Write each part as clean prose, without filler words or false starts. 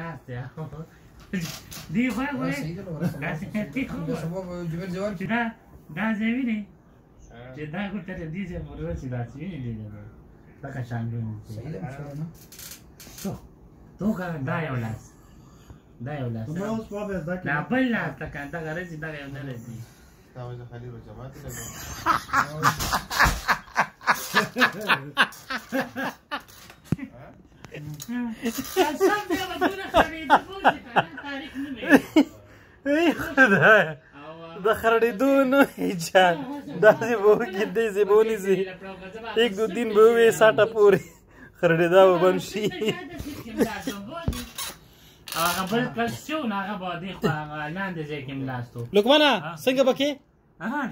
Asya. Di khoi khoi. Semua jual jual. Da zevi ne. Jeda ko tere di je moro sida si ne di ne. Da ka shandu ne. To ka da yolas. Da yolas. Na balla ta ka da ga rezi da ga ne rezi. Ta wajh khali ro jamaat le. د خړېدونو ایجاد داسې به وکړي داسې به ونیسي 1-2 दिन به ووایي 60 پورې خړېدا به بند شي هغه بل کس شو نه هغه به دې خوا هغه لاندې ځای کې ملاستو لقمانه څنګه به کې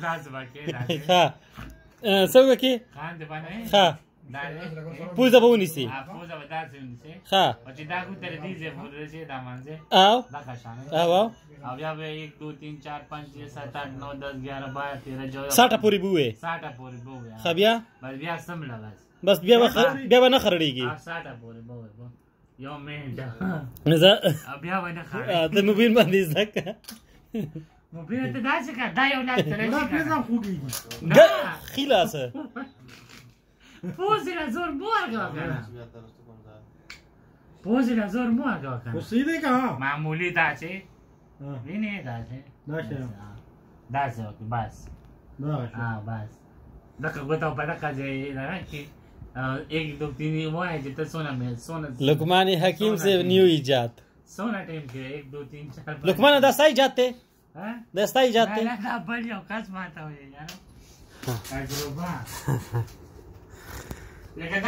داسې به کې ښه څنګه کې خان دې باندې ښه پوزه به ونیسي پوزه به داسې ونیسي ښه او چې دا کو تر دې ځای پورې رسي دا منځه او دا کښانه او او بیا به 1 2 3 4 5 6 7 8 9 10 11 12 13 14 60 پورې به وې 60 پورې به وې ښه بیا بیا سم لګاس بس بیا به نه خرړېږي 60 پورې به وې یو منټه زه بیا ونه خاله ته موبایل باندې ځکه موبایل ته داسې کا دا یو لاس تر شي پیزا خوږي خلاصه پوزه لا زور مورګه کنه پوزه لا زور مورګه کنه سیده کها معمولی دا چې ویني دا چې دا چې بس بس دا کوته په دغه ځای نه کې 1 2 3 وای چې ته سونه لقمان حکیم سے نیو ایجاد سونه ټیم کې 1 2 3 4 لقمان دا سای جاتے ها دا سای جاتے نه دا بل یو کس ماته وي یار تجربه لکه